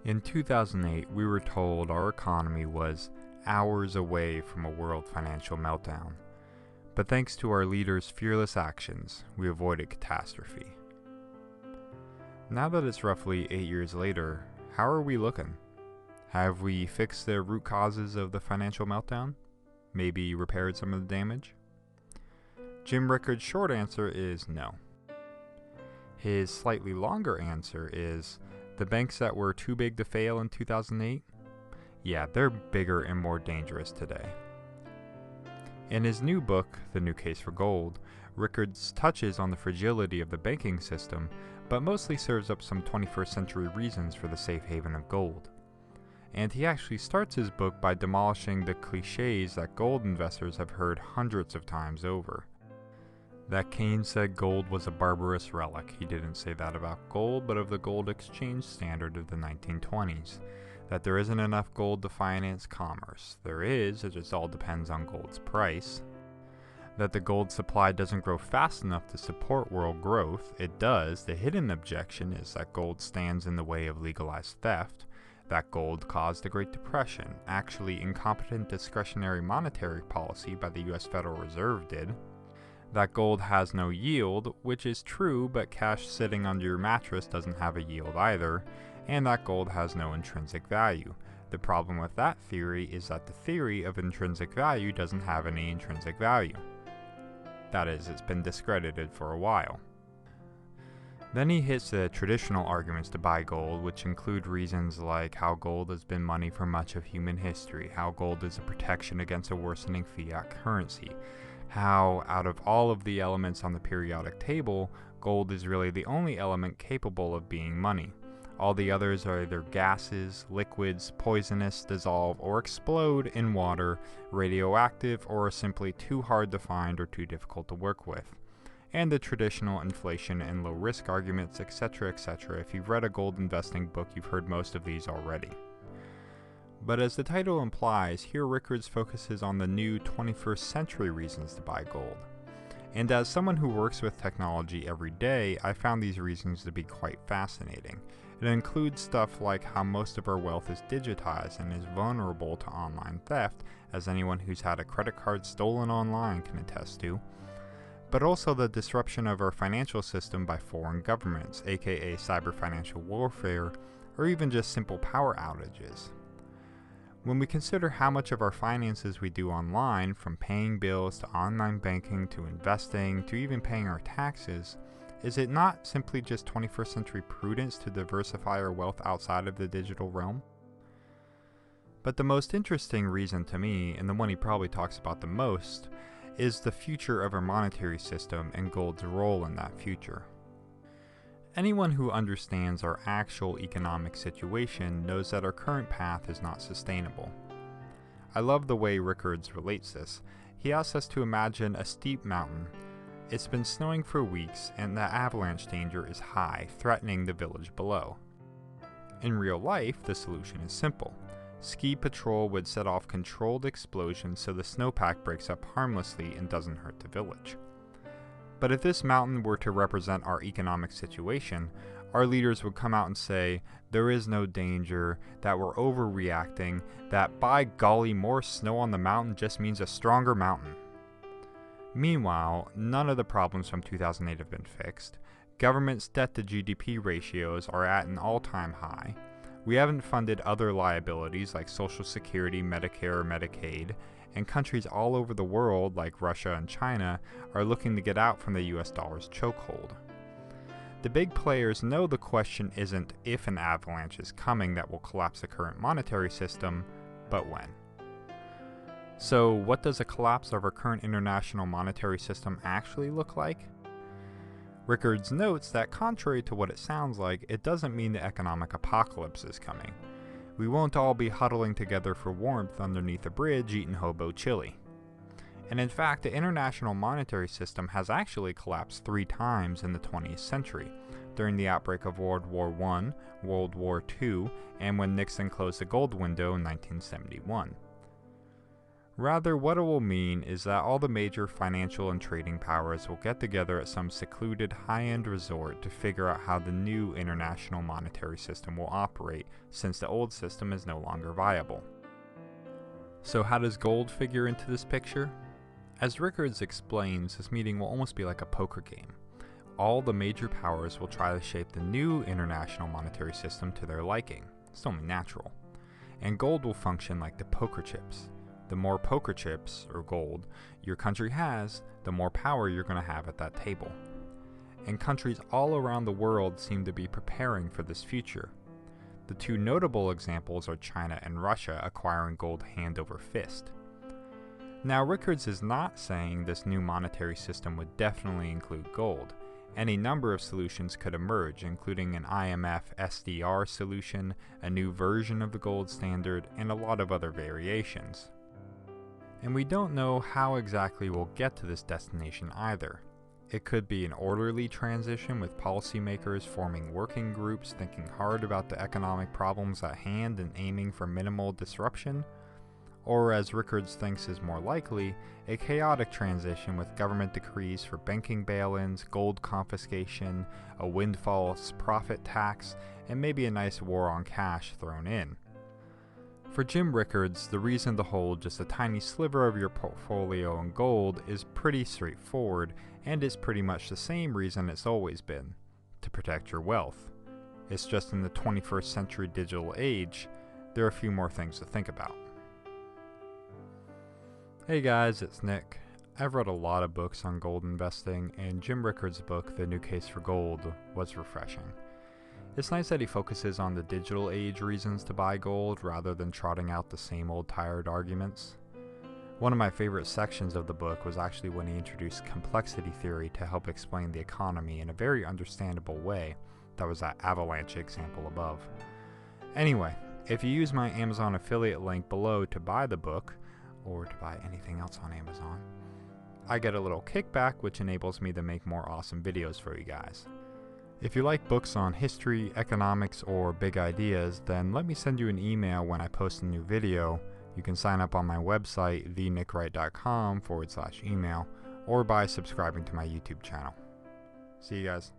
In 2008, we were told our economy was hours away from a world financial meltdown. But thanks to our leaders' fearless actions, we avoided catastrophe. Now that it's roughly 8 years later, how are we looking? Have we fixed the root causes of the financial meltdown? Maybe repaired some of the damage? Jim Rickards' short answer is no. His slightly longer answer is the banks that were too big to fail in 2008? Yeah, they're bigger and more dangerous today. In his new book, The New Case for Gold, Rickards touches on the fragility of the banking system, but mostly serves up some 21st century reasons for the safe haven of gold. And he actually starts his book by demolishing the cliches that gold investors have heard hundreds of times over. That Keynes said gold was a barbarous relic. He didn't say that about gold, but of the gold exchange standard of the 1920s. That there isn't enough gold to finance commerce. There is, it just all depends on gold's price. That the gold supply doesn't grow fast enough to support world growth. It does. The hidden objection is that gold stands in the way of legalized theft. That gold caused the Great Depression. Actually, incompetent discretionary monetary policy by the US Federal Reserve did. That gold has no yield, which is true, but cash sitting under your mattress doesn't have a yield either, and that gold has no intrinsic value. The problem with that theory is that the theory of intrinsic value doesn't have any intrinsic value. That is, it's been discredited for a while. Then he hits the traditional arguments to buy gold, which include reasons like how gold has been money for much of human history, how gold is a protection against a worsening fiat currency, how, out of all of the elements on the periodic table, gold is really the only element capable of being money. All the others are either gases, liquids, poisonous, dissolve, or explode in water, radioactive, or are simply too hard to find or too difficult to work with. And the traditional inflation and low risk arguments, etc., etc. If you've read a gold investing book, you've heard most of these already. But as the title implies, here Rickards focuses on the new 21st century reasons to buy gold. And as someone who works with technology every day, I found these reasons to be quite fascinating. It includes stuff like how most of our wealth is digitized and is vulnerable to online theft, as anyone who's had a credit card stolen online can attest to, but also the disruption of our financial system by foreign governments, aka cyber financial warfare, or even just simple power outages. When we consider how much of our finances we do online, from paying bills to online banking to investing to even paying our taxes, is it not simply just 21st century prudence to diversify our wealth outside of the digital realm? But the most interesting reason to me, and the one he probably talks about the most, is the future of our monetary system and gold's role in that future. Anyone who understands our actual economic situation knows that our current path is not sustainable. I love the way Rickards relates this. He asks us to imagine a steep mountain. It's been snowing for weeks and the avalanche danger is high, threatening the village below. In real life, the solution is simple. Ski patrol would set off controlled explosions so the snowpack breaks up harmlessly and doesn't hurt the village. But if this mountain were to represent our economic situation, our leaders would come out and say, there is no danger, that we're overreacting, that by golly more snow on the mountain just means a stronger mountain. Meanwhile, none of the problems from 2008 have been fixed. Government's debt to GDP ratios are at an all-time high. We haven't funded other liabilities like Social Security, Medicare, or Medicaid, and countries all over the world, like Russia and China, are looking to get out from the US dollar's chokehold. The big players know the question isn't if an avalanche is coming that will collapse the current monetary system, but when. So, what does a collapse of our current international monetary system actually look like? Rickards notes that contrary to what it sounds like, it doesn't mean the economic apocalypse is coming. We won't all be huddling together for warmth underneath a bridge eating hobo chili. And in fact, the international monetary system has actually collapsed 3 times in the 20th century, during the outbreak of World War I, World War II, and when Nixon closed the gold window in 1971. Rather, what it will mean is that all the major financial and trading powers will get together at some secluded high-end resort to figure out how the new international monetary system will operate, since the old system is no longer viable. So how does gold figure into this picture? As Rickards explains, this meeting will almost be like a poker game. All the major powers will try to shape the new international monetary system to their liking. It's only natural. And gold will function like the poker chips. The more poker chips, or gold, your country has, the more power you're going to have at that table. And countries all around the world seem to be preparing for this future. The two notable examples are China and Russia acquiring gold hand over fist. Now, Rickards is not saying this new monetary system would definitely include gold. Any number of solutions could emerge, including an IMF SDR solution, a new version of the gold standard, and a lot of other variations. And we don't know how exactly we'll get to this destination either. It could be an orderly transition with policymakers forming working groups thinking hard about the economic problems at hand and aiming for minimal disruption. Or, as Rickards thinks is more likely, a chaotic transition with government decrees for banking bail-ins, gold confiscation, a windfall profit tax, and maybe a nice war on cash thrown in. For Jim Rickards, the reason to hold just a tiny sliver of your portfolio in gold is pretty straightforward, and is pretty much the same reason it's always been: to protect your wealth. It's just in the 21st century digital age, there are a few more things to think about. Hey guys, it's Nick. I've read a lot of books on gold investing, and Jim Rickards' book, The New Case for Gold, was refreshing. It's nice that he focuses on the digital age reasons to buy gold rather than trotting out the same old tired arguments. One of my favorite sections of the book was actually when he introduced complexity theory to help explain the economy in a very understandable way. That was that avalanche example above. Anyway, if you use my Amazon affiliate link below to buy the book, or to buy anything else on Amazon, I get a little kickback, which enables me to make more awesome videos for you guys. If you like books on history, economics, or big ideas, then let me send you an email when I post a new video. You can sign up on my website, thenickright.com/email, or by subscribing to my YouTube channel. See you guys.